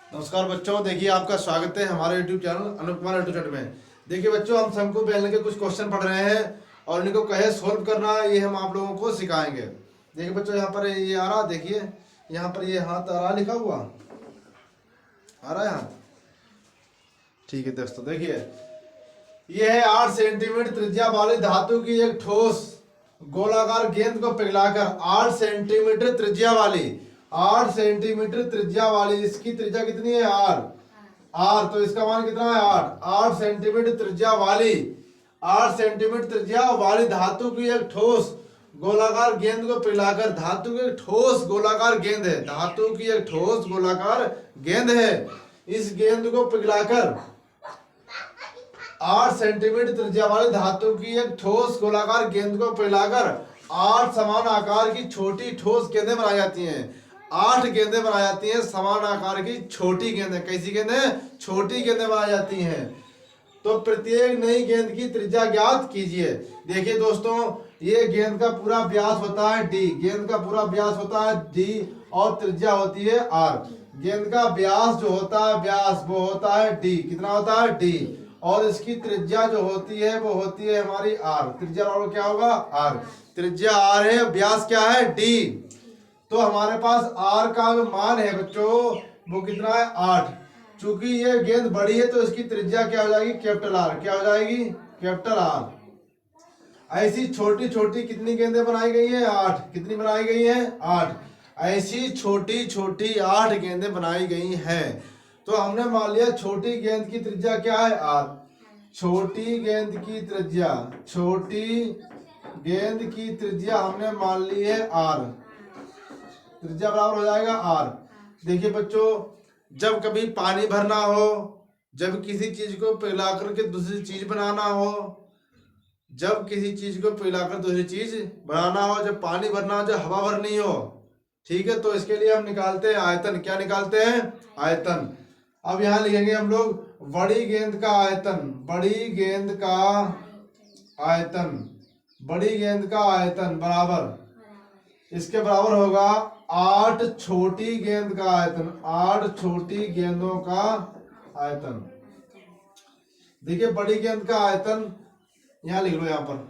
नमस्कार बच्चों, देखिए आपका स्वागत है हमारे YouTube channel Anoop Kumar YouTube channel में। देखिए बच्चों, हम शंकु बेलने के कुछ क्वेश्चन पढ़ रहे हैं और इनको कहे सोल्व करना, ये हम आप लोगों को सिखाएंगे। देखिए बच्चों, यहाँ पर ये आ रहा, देखिए यहाँ पर ये हाथ आ रहा, लिखा हुआ आ रहा है हाथ। ठीक है दोस्तों, देखिए ये है 8 सेंटीमीटर त्रिज्या वाली धातु की एक ठोस गोलाकार गेंद को पिघलाकर 8 सेंटीमीटर त्रिज्या वाली 8 सेंटीमीटर त्रिज्या वाली, इसकी त्रिज्या कितनी है? आर, तो इसका मान कितना है? 8 सेंटीमीटर त्रिज्या वाली 8 सेंटीमीटर त्रिज्या वाली धातु की एक ठोस गोलाकार गेंद को पिघलाकर, धातु की एक ठोस गोलाकार गेंद है, धातु की एक ठोस गोलाकार गेंद है, इस गेंद को पिघलाकर 8 सेंटीमीटर त्रिज्या वाली धातु की एक ठोस गोलाकार गेंद को पिघलाकर 8 समान आकार की छोटी ठोस गेंदें बनाई जाती हैं। 8 गेंदें बनाई जाती हैं, समान आकार की छोटी गेंदें। कैसी गेंदें? छोटी गेंदें बनाई जाती हैं। तो प्रत्येक नई गेंद की त्रिज्या ज्ञात कीजिए। देखिए दोस्तों, ये गेंद का पूरा व्यास होता है डी, गेंद का पूरा व्यास होता है डी और त्रिज्या होती है आर। गेंद का व्यास जो होता है, व्यास वो होता है डी, कितना होता है? डी। और इसकी त्रिज्या जो होती है वो होती है हमारी आर। त्रिज्या और क्या होगा? आर। त्रिज्या आर है, व्यास क्या है? डी। तो हमारे पास आर का जो मान है बच्चों वो कितना है? 8। चूंकि ये गेंद बड़ी है तो इसकी त्रिज्या क्या हो जाएगी? Capital R. क्या हो जाएगी? Capital R. ऐसी छोटी छोटी कितनी गेंदें बनाई गई है? 8। कितनी बनाई गई है? 8। ऐसी छोटी छोटी 8 गेंदें बनाई गई हैं। तो हमने मान लिया छोटी गेंद की त्रिज्या क्या है? आर। छोटी गेंद की त्रिज्या, छोटी गेंद की त्रिज्या हमने मान ली है आर। त्रिज्या बराबर हो जाएगा आर। देखिए बच्चों, जब कभी पानी भरना हो, जब किसी चीज को पिघला करके दूसरी चीज बनाना हो, जब किसी चीज को पिघलाकर दूसरी चीज बनाना हो, जब पानी भरना हो, जब हवा भरनी हो, ठीक है, तो इसके लिए हम निकालते हैं आयतन। क्या निकालते हैं? आयतन। अब यहां लिखेंगे हम लोग बड़ी गेंद का आयतन, बड़ी गेंद का आयतन, बड़ी गेंद का आयतन बराबर, इसके बराबर होगा 8 छोटी गेंद का आयतन, 8 छोटी गेंदों का आयतन। देखिए बड़ी गेंद का आयतन यहां लिख लो, यहां पर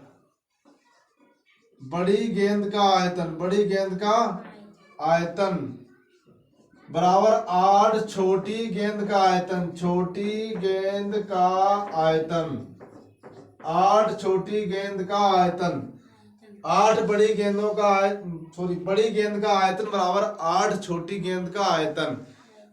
बड़ी गेंद का आयतन, बड़ी गेंद का आयतन बराबर 8 छोटी गेंद का आयतन, छोटी गेंद का आयतन, 8 छोटी गेंद का आयतन, 8 बड़ी गेंदों का बड़ी गेंद का आयतन बराबर 8 छोटी गेंद का आयतन।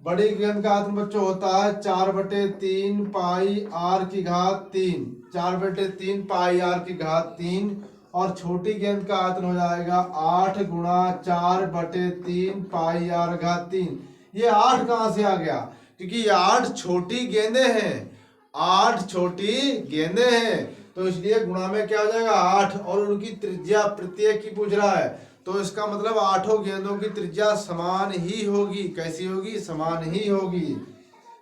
बड़ी गेंद का आयतन बच्चों होता है 4/3 पाई आर की घात 3, 4/3 पाई आर की घात 3। और छोटी गेंद का आयतन हो जाएगा 8 गुणा 4/3 पाई आर घात 3। ये 8 कहां से आ गया? क्योंकि ये 8 छोटी गेंदें हैं, 8 छोटी गेंदें हैं, तो इसलिए गुणा में क्या हो जाएगा? 8। और उनकी त्रिज्या प्रत्येक की पूछ रहा है, तो इसका मतलब 8 गेंदों की त्रिज्या समान ही होगी। कैसी होगी? समान ही होगी।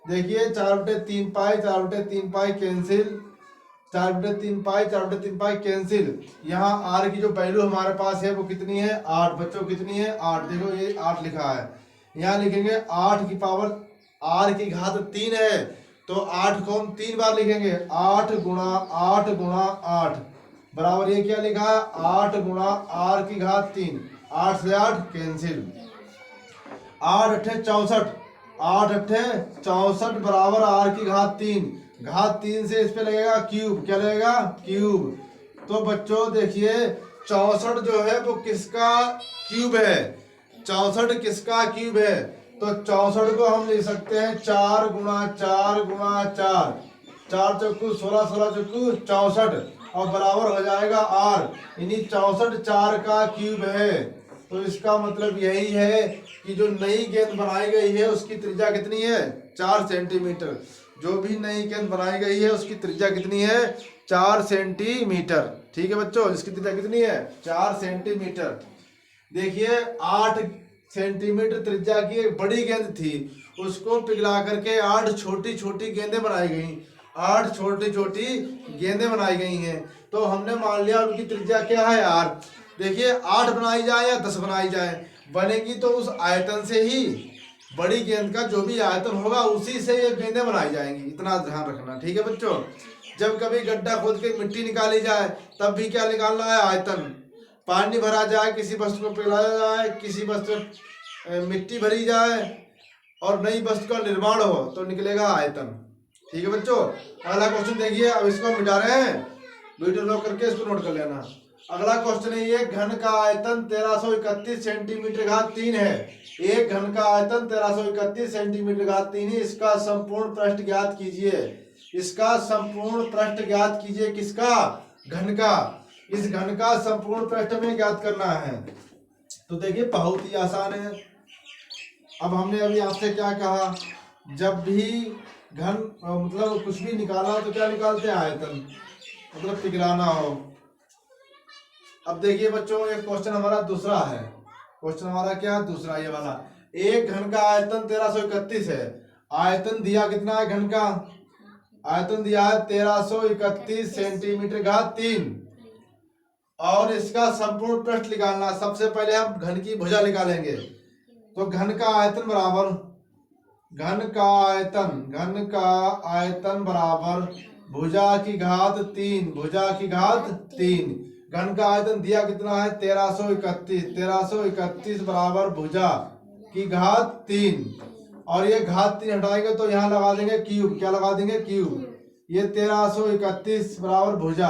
देखिए 4/3 पाई, 4/3 पाई कैंसिल, 4/3 पाई, 4/3 पाई कैंसिल। यहाँ आर की जो वैल्यू हमारे पास है वो कितनी है? 8। बच्चों कितनी है? 8। देखो ये 8 लिखा है, यहाँ लिखेंगे 8 की पावर आर की घात 3 है, तो 8 को हम 3 बार लिखेंगे, 8 गुणा 8 गुणा 8 बराबर ये क्या लिखा है? 8 गुणा आर की घात 3। 8 से 8 कैंसिल, 8 अट्ठे 64, 8 अट्ठे 64 बराबर आर की घात 3। घात 3 से इस पे लगेगा क्यूब। क्या लगेगा? क्यूब। तो बच्चों देखिए 64 जो है वो किसका क्यूब है? 64 किसका क्यूब है? तो 64 को हम लिख सकते हैं 4 गुणा 4 गुणा 4, 4 चौकू 16, 16 चौकू 64 और बराबर हो जाएगा आर। यानी 64 4 का क्यूब है। तो इसका मतलब यही है कि जो नई गेंद बनाई गई है उसकी त्रिज्या कितनी है? 4 सेंटीमीटर। जो भी नई गेंद बनाई गई है उसकी त्रिज्या कितनी है? 4 सेंटीमीटर। ठीक है बच्चों, इसकी त्रिज्या कितनी है? 4 सेंटीमीटर। देखिए 8 सेंटीमीटर त्रिज्या की एक बड़ी गेंद थी, उसको पिघला करके 8 छोटी छोटी गेंदें बनाई गई, 8 छोटी छोटी गेंदें बनाई गई हैं। तो हमने मान लिया उनकी त्रिज्या क्या है? आर। देखिए 8 बनाई जाए या 10 बनाई जाए, बनेगी तो उस आयतन से ही बड़ी गेंद का जो भी आयतन होगा उसी से ये गेंदें बनाई जाएंगी, इतना ध्यान रखना। ठीक है बच्चों, जब कभी गड्ढा खोद के मिट्टी निकाली जाए तब भी क्या निकालना है, आयतन। पानी भरा जाए, किसी वस्तु को पिघलाया जाए, किसी वस्तु मिट्टी भरी जाए और नई वस्तु का निर्माण हो तो निकलेगा आयतन। ठीक है बच्चों, अगला क्वेश्चन देखिए। अब इसको हम मिटा रहे हैं, वीडियो लॉक करके इसको नोट कर लेना। अगला क्वेश्चन है ये, घन का आयतन 1331 सेंटीमीटर घात 3 है। एक घन का आयतन 1331 सेंटीमीटर घात 3 है। इसका संपूर्ण पृष्ठ ज्ञात कीजिए। इसका संपूर्ण पृष्ठ ज्ञात कीजिए। किसका? घन का। इस घन का संपूर्ण पृष्ठ में ज्ञात करना है। तो देखिए बहुत ही आसान है। अब हमने अभी आपसे क्या कहा, जब भी घन मतलब कुछ भी निकाला तो क्या निकालते हैं, आयतन, मतलब पिघलाना हो। अब देखिए बच्चों, ये क्वेश्चन हमारा दूसरा है। क्वेश्चन हमारा क्या है, दूसरा, ये वाला। एक घन का आयतन 1331 है। आयतन दिया कितना है घन का? आयतन दिया है 1331 सेंटीमीटर घात 3 और इसका संपूर्ण पृष्ठ निकालना। सबसे पहले हम घन की भुजा निकालेंगे। तो घन का आयतन बराबर घन का आयतन बराबर भुजा की घात 3, भुजा की घात 3। घन का आयतन दिया कितना है, 1331 बराबर भुजा की घात 3 और ये घात 3 हटाएंगे तो यहाँ लगा देंगे क्यूब। क्या लगा देंगे, क्यूब। ये 1331 बराबर भुजा।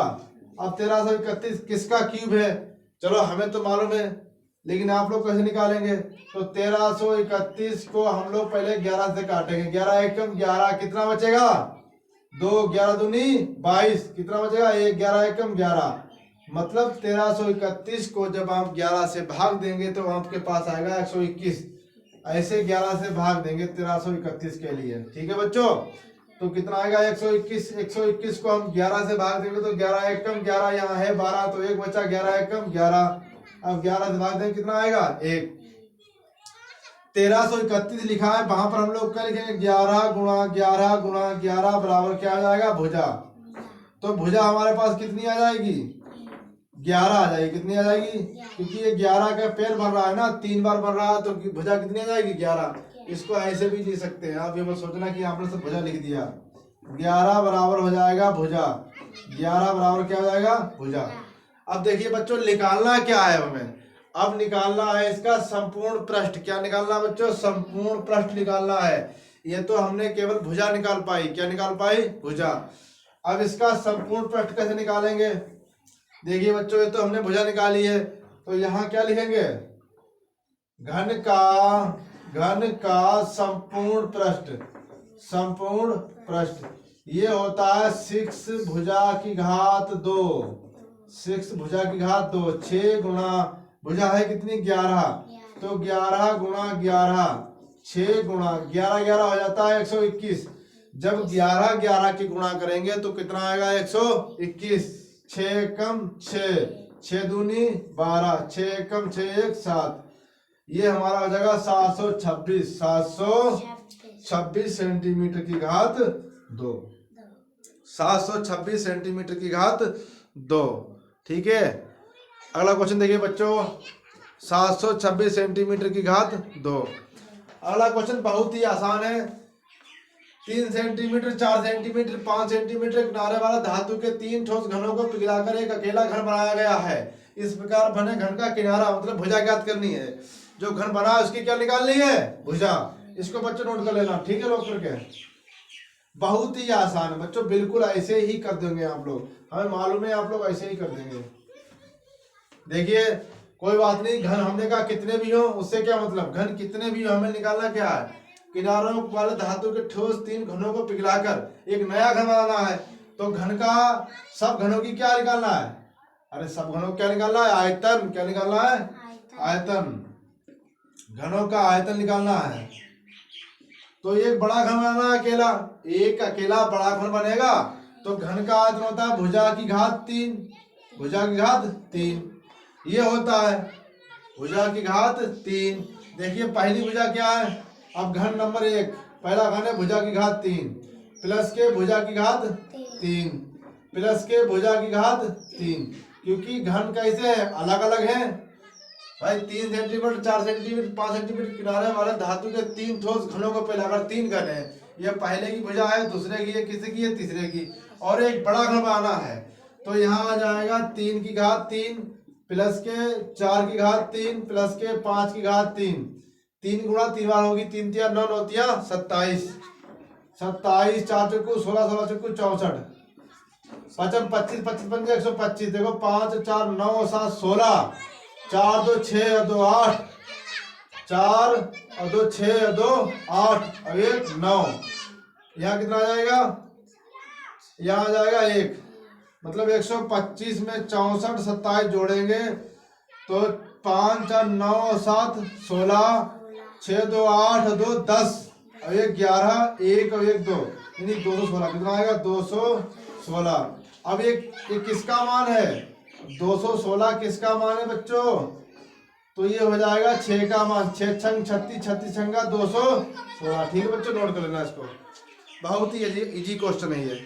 अब 1331 किसका क्यूब है? चलो हमें तो मालूम है, लेकिन आप लोग कैसे निकालेंगे? तो 1331 को हम लोग पहले 11 से काटेंगे। 11 एकम 11, कितना बचेगा? 2, 11 दूनी 22, कितना बचेगा? 1, 11 एकम 11। मतलब 1331 को जब आप 11 से भाग देंगे तो आपके पास आएगा 121। ऐसे 11 से भाग देंगे 1331 के लिए। ठीक है बच्चों, तो कितना आएगा, 121। 121 को हम 11 से भाग देंगे तो 11 एकम 11, यहाँ है 12 तो 1 बचा, 11 एकम 11। अब 11 से भाग देंगे कितना आएगा, 1। 1331 लिखा है, वहां पर हम लोग क्या लिखेंगे, 11 गुणा 11 गुणा 11 बराबर क्या आ जाएगा, भुजा। तो भुजा हमारे पास कितनी आ जाएगी, 11 आ जाएगी। कितनी आ जाएगी? क्योंकि ये 11 का पेड़ बन रहा है ना, 3 बार बन रहा है, तो भुजा कितनी आ जाएगी, 11। इसको ऐसे भी लिख सकते हैं आप, ये मत सोचना कि आपने सब भुजा लिख दिया। 11 बराबर हो जाएगा भुजा। 11 बराबर क्या हो जाएगा, भुजा। अब देखिए बच्चों, निकालना क्या है हमें? अब निकालना है इसका संपूर्ण पृष्ठ। क्या निकालना बच्चों, संपूर्ण पृष्ठ निकालना है। ये तो हमने केवल भुजा निकाल पाई। क्या निकाल पाई, भुजा। अब इसका संपूर्ण पृष्ठ कैसे निकालेंगे? देखिए बच्चों, ये तो हमने भुजा निकाली है, तो यहाँ क्या लिखेंगे, घन का संपूर्ण पृष्ठ। संपूर्ण पृष्ठ ये होता है 6 भुजा की घात 2। 6 भुजा की घात 2। 6 गुणा भुजा है कितनी, 11, तो 11 गुणा 11, 6 गुणा 11, 11 हो जाता है 121। जब 11 11 की गुणा करेंगे तो कितना आएगा, 121। 6 कम 6, 6 दूनी 12, 6 कम 6 1 7। ये हमारा हो जाएगा 726 सेंटीमीटर की घात 2। 726 सेंटीमीटर की घात 2। ठीक है, अगला क्वेश्चन देखिए बच्चों, 726 सेंटीमीटर की घात 2। अगला क्वेश्चन बहुत ही आसान है। 3 सेंटीमीटर, 4 सेंटीमीटर, 5 सेंटीमीटर किनारे वाला धातु के 3 ठोस घनों को पिघलाकर एक अकेला घन बनाया गया है। इस प्रकार बने घन का किनारा मतलब भुजा ज्ञात करनी है। जो घन बना है उसकी क्या निकालनी है, भुजा। इसको बच्चों नोट कर लेना। ठीक है, लोग करके बहुत ही आसान है बच्चों, बिल्कुल ऐसे ही कर देंगे आप लोग। हमें मालूम है आप लोग ऐसे ही कर देंगे। देखिए कोई बात नहीं, घन हमने कहा कितने भी हो, उससे क्या मतलब, घन कितने भी हो हमें निकालना क्या है, किनारों वाले धातु के ठोस 3 घनों को पिघलाकर एक नया घन बनाना है। तो घन का सब घनों की क्या निकालना है, अरे सब घनों क्या निकालना है, आयतन। क्या निकालना है, आयतन। घनों का आयतन निकालना है। तो एक बड़ा घन बनाना है अकेला, एक अकेला बड़ा घन बनेगा तो घन का आयतन होता है भुजा की घात 3। भुजा की घात 3 ये होता है, भुजा की घात 3। देखिए पहली भुजा क्या है, अब घन नंबर 1, पहला घन है भुजा की घात 3 प्लस के भुजा की घात 3 प्लस के भुजा की घात 3। क्योंकि घन कैसे है, अलग अलग है, भाई 3 सेंटीमीटर, 4 सेंटीमीटर, 5 सेंटीमीटर किनारे वाले धातु के 3 ठोस घनों को पहले अगर 3 घन है, ये पहले की भुजा है, दूसरे की है, किसी की है, तीसरे की, और एक बड़ा घन बनाना है, तो यहाँ आ जाएगा 3 की घात 3 प्लस के 4 की घात 3 प्लस के 5 की घात 3, 3 गुणा 3 बार होगी, 3 तिया 9, 9 तिया 27, 27, 4 चक्कू 16, 16 चक्कू 64, पचम 25, 25 पंजे 125, देखो 5 4 9 7 16, 4 2 6 और 2 8, 4 और 2 6 और 2 8 और 1 9, यहाँ कितना आ जाएगा, यहाँ आ जाएगा 1, मतलब 125 में 64 27 जोड़ेंगे तो 5 4 9 7 16, 6 2 8 2 10 और 1 11, 1 और 1 2, यानी 216, कितना आएगा 216। अब ये किसका मान है, 216 किसका मान है बच्चों, तो ये हो जाएगा 6 का मान, 6 छंग 36, 36 छंगा 216। ठीक है बच्चों, नोट कर लेना इसको, बहुत ही इजी क्वेश्चन है ये।